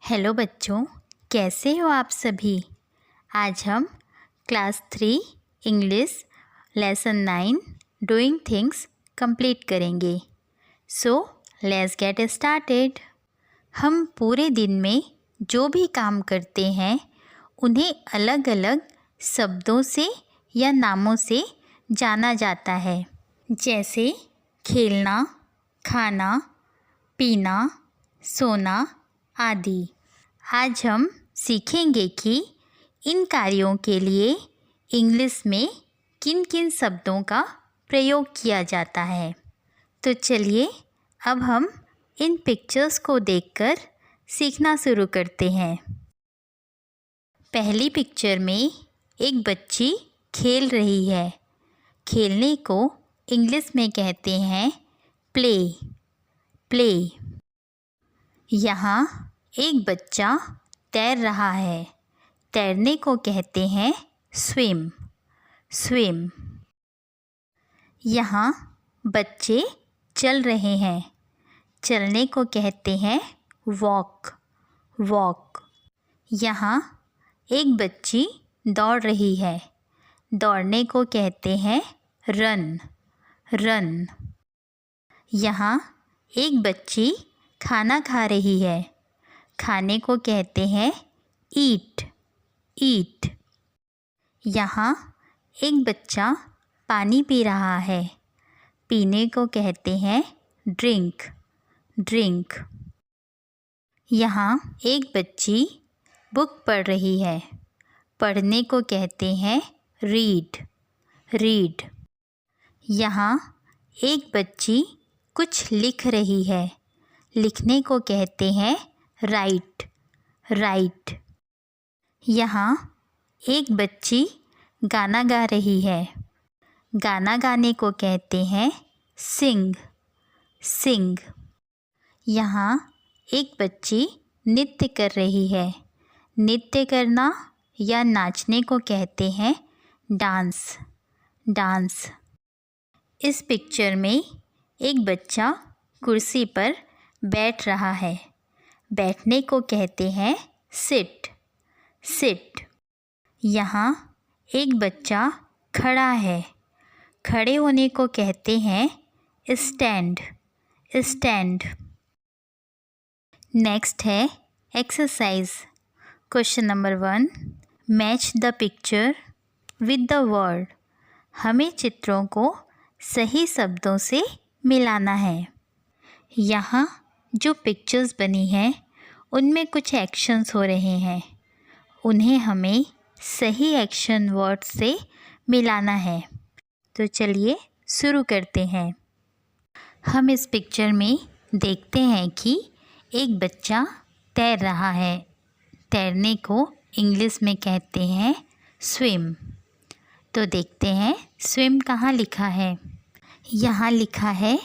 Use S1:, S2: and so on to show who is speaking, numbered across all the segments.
S1: Hello बच्चों, कैसे हो आप सभी। आज हम class 3 English lesson 9 doing things complete करेंगे। So let's get started. हम पूरे दिन में जो भी काम करते हैं उन्हें अलग अलग शब्दों से या नामों से जाना जाता है, जैसे खेलना, खाना, पीना, सोना आदि। आज हम सीखेंगे कि इन कार्यों के लिए इंग्लिश में किन किन शब्दों का प्रयोग किया जाता है। तो चलिए अब हम इन पिक्चर्स को देखकर सीखना शुरू करते हैं। पहली पिक्चर में एक बच्ची खेल रही है। खेलने को इंग्लिश में कहते हैं प्ले। प्ले। यहाँ एक बच्चा तैर रहा है। तैरने को कहते हैं स्विम। स्विम। यहाँ बच्चे चल रहे हैं। चलने को कहते हैं वॉक। वॉक। यहाँ एक बच्ची दौड़ रही है। दौड़ने को कहते हैं रन। रन। यहाँ एक बच्ची खाना खा रही है। खाने को कहते हैं ईट। ईट। यहाँ एक बच्चा पानी पी रहा है। पीने को कहते हैं ड्रिंक। ड्रिंक। यहाँ एक बच्ची बुक पढ़ रही है। पढ़ने को कहते हैं रीड। रीड। यहाँ एक बच्ची कुछ लिख रही है। लिखने को कहते हैं राइट। राइट। यहाँ एक बच्ची गाना गा रही है। गाना गाने को कहते हैं सिंग। सिंग। यहाँ एक बच्ची नृत्य कर रही है। नृत्य करना या नाचने को कहते हैं डांस। डांस। इस पिक्चर में एक बच्चा कुर्सी पर बैठ रहा है। बैठने को कहते हैं सिट। सिट। यहाँ एक बच्चा खड़ा है। खड़े होने को कहते हैं स्टैंड। स्टैंड। नेक्स्ट है exercise. Question number 1, match the picture with the word. हमें चित्रों को सही शब्दों से मिलाना है। यहाँ जो पिक्चर्स बनी हैं उनमें कुछ एक्शंस हो रहे हैं। उन्हें हमें सही एक्शन वर्ड से मिलाना है। तो चलिए शुरू करते हैं। हम इस पिक्चर में देखते हैं कि एक बच्चा तैर रहा है। तैरने को इंग्लिश में कहते हैं स्विम। तो देखते हैं स्विम कहाँ लिखा है। यहाँ लिखा है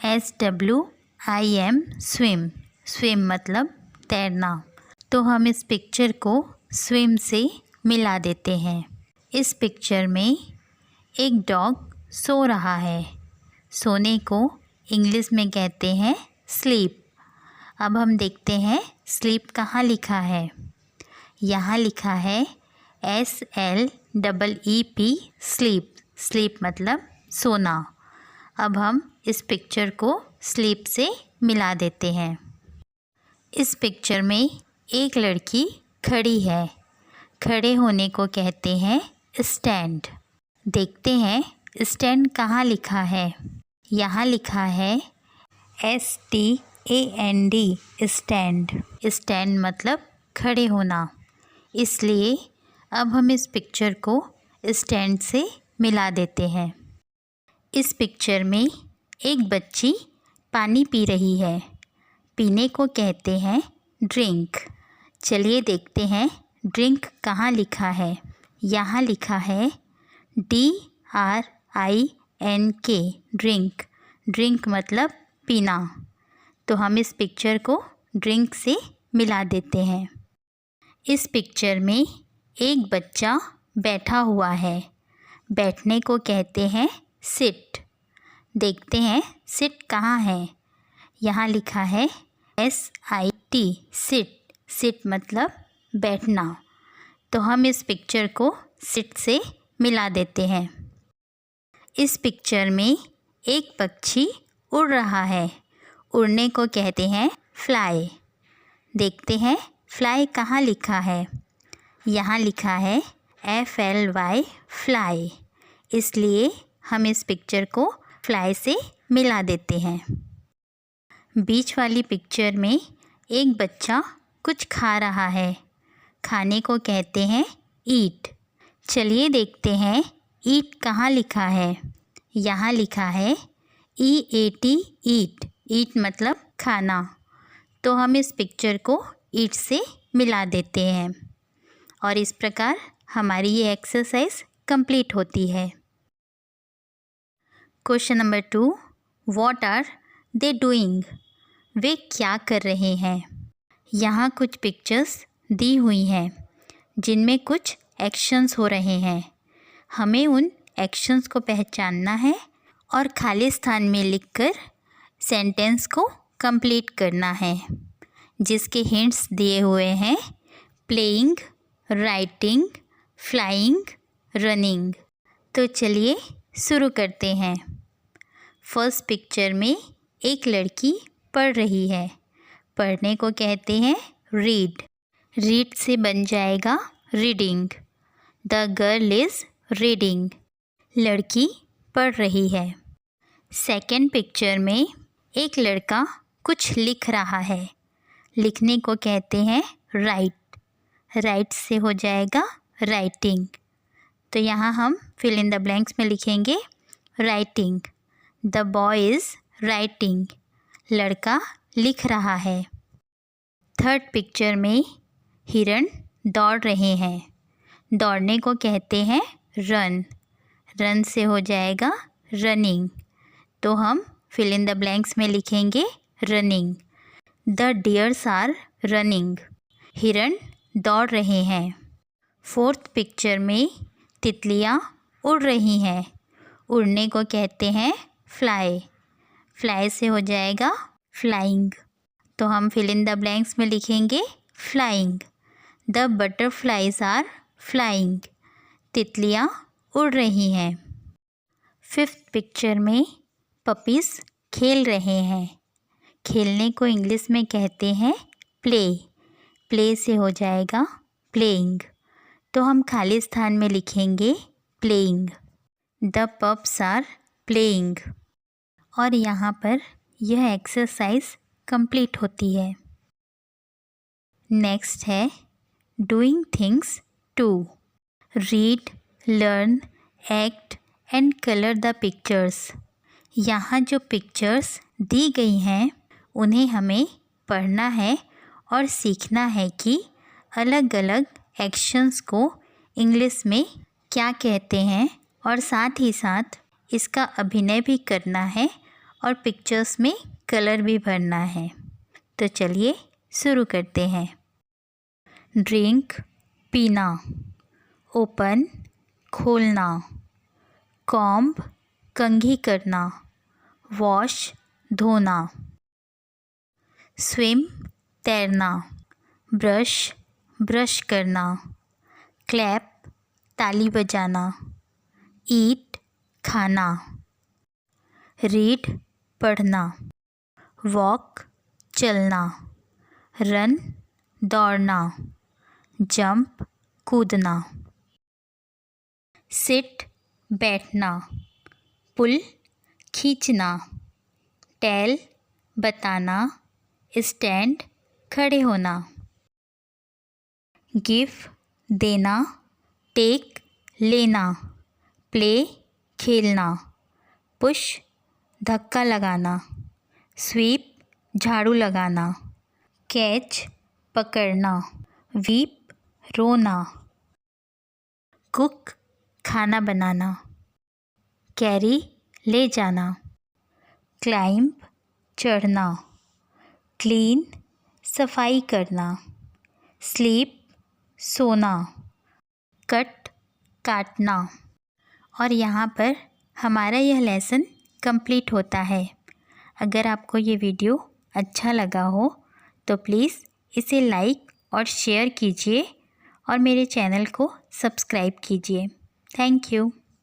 S1: SWIM स्विम। स्विम मतलब तैरना। तो हम इस पिक्चर को स्विम से मिला देते हैं। इस पिक्चर में एक डॉग सो रहा है। सोने को इंग्लिश में कहते हैं स्लीप। अब हम देखते हैं स्लीप कहाँ लिखा है। यहाँ लिखा है SLEEP स्लीप। स्लीप मतलब सोना। अब हम इस पिक्चर को स्लीप से मिला देते हैं। इस पिक्चर में एक लड़की खड़ी है। खड़े होने को कहते हैं स्टैंड। देखते हैं स्टैंड कहाँ लिखा है। यहाँ लिखा है STAND स्टैंड। स्टैंड मतलब खड़े होना। इसलिए अब हम इस पिक्चर को स्टैंड से मिला देते हैं। इस पिक्चर में एक बच्ची पानी पी रही है। पीने को कहते हैं ड्रिंक। चलिए देखते हैं ड्रिंक कहाँ लिखा है। यहाँ लिखा है DRINK ड्रिंक। ड्रिंक मतलब पीना। तो हम इस पिक्चर को ड्रिंक से मिला देते हैं। इस पिक्चर में एक बच्चा बैठा हुआ है। बैठने को कहते हैं सिट। देखते हैं सिट कहाँ है। यहाँ लिखा है SIT सिट। सिट मतलब बैठना। तो हम इस पिक्चर को सिट से मिला देते हैं। इस पिक्चर में एक पक्षी उड़ रहा है। उड़ने को कहते हैं फ्लाई। देखते हैं फ्लाई कहाँ लिखा है। यहाँ लिखा है FLY फ्लाई, इसलिए हम इस पिक्चर को फ्लाई से मिला देते हैं। बीच वाली पिक्चर में एक बच्चा कुछ खा रहा है। खाने को कहते हैं ईट। चलिए देखते हैं ईट कहाँ लिखा है। यहाँ लिखा है EAT ईट। ईट मतलब खाना। तो हम इस पिक्चर को ईट से मिला देते हैं और इस प्रकार हमारी ये एक्सरसाइज कंप्लीट होती है। Question number 2, what are they doing? वे क्या कर रहे हैं? यहाँ कुछ पिक्चर्स दी हुई हैं जिनमें कुछ एक्शंस हो रहे हैं। हमें उन एक्शंस को पहचानना है और खाली स्थान में लिखकर सेंटेंस को कंप्लीट करना है, जिसके हिंट्स दिए हुए हैं प्लेइंग, राइटिंग, फ्लाइंग, रनिंग। तो चलिए शुरू करते हैं। फर्स्ट पिक्चर में एक लड़की पढ़ रही है। पढ़ने को कहते हैं रीड। रीड से बन जाएगा reading. The girl is reading. लड़की पढ़ रही है। सेकंड पिक्चर में एक लड़का कुछ लिख रहा है। लिखने को कहते हैं राइट। राइट से हो जाएगा राइटिंग। तो यहाँ हम फिल इन द ब्लैंक्स में लिखेंगे writing. The boy is writing. लड़का लिख रहा है। थर्ड पिक्चर में हिरण दौड़ रहे हैं। दौड़ने को कहते हैं रन। रन से हो जाएगा रनिंग। तो हम फिल इन द ब्लैंक्स में लिखेंगे running. The deers are running. हिरण दौड़ रहे हैं। फोर्थ पिक्चर में तितलियाँ उड़ रही हैं। उड़ने को कहते हैं फ्लाई। फ्लाई से हो जाएगा फ्लाइंग। तो हम फिल इन द ब्लैंक्स में लिखेंगे flying. The butterflies are flying. तितलियाँ उड़ रही हैं। फिफ्थ पिक्चर में पपीज़ खेल रहे हैं। खेलने को इंग्लिश में कहते हैं प्ले। प्ले से हो जाएगा प्लेइंग। तो हम खाली स्थान में लिखेंगे playing. The pups are playing. और यहाँ पर यह एक्सरसाइज कंप्लीट होती है। नेक्स्ट है doing things two. Read, learn, act and colour the pictures. यहाँ जो पिक्चर्स दी गई हैं उन्हें हमें पढ़ना है और सीखना है कि अलग अलग एक्शंस को इंग्लिश में क्या कहते हैं और साथ ही साथ इसका अभिनय भी करना है और पिक्चर्स में कलर भी भरना है। तो चलिए शुरू करते हैं। ड्रिंक पीना, ओपन खोलना, कॉम्ब कंघी करना, वॉश धोना, स्विम तैरना, ब्रश ब्रश करना, क्लैप ताली बजाना, ईट खाना, रीड पढ़ना, वॉक चलना, रन दौड़ना, जंप कूदना, सिट बैठना, पुल खींचना, टेल बताना, स्टैंड खड़े होना, गिव देना, टेक लेना, प्ले खेलना, पुश धक्का लगाना, स्वीप झाड़ू लगाना, कैच पकड़ना, वीप रोना, कुक खाना बनाना, कैरी ले जाना, क्लाइंब चढ़ना, क्लीन सफाई करना, स्लीप सोना, कट काटना। और यहाँ पर हमारा यह लेसन कंप्लीट होता है। अगर आपको ये वीडियो अच्छा लगा हो तो प्लीज़ इसे लाइक और शेयर कीजिए और मेरे चैनल को सब्सक्राइब कीजिए। Thank you.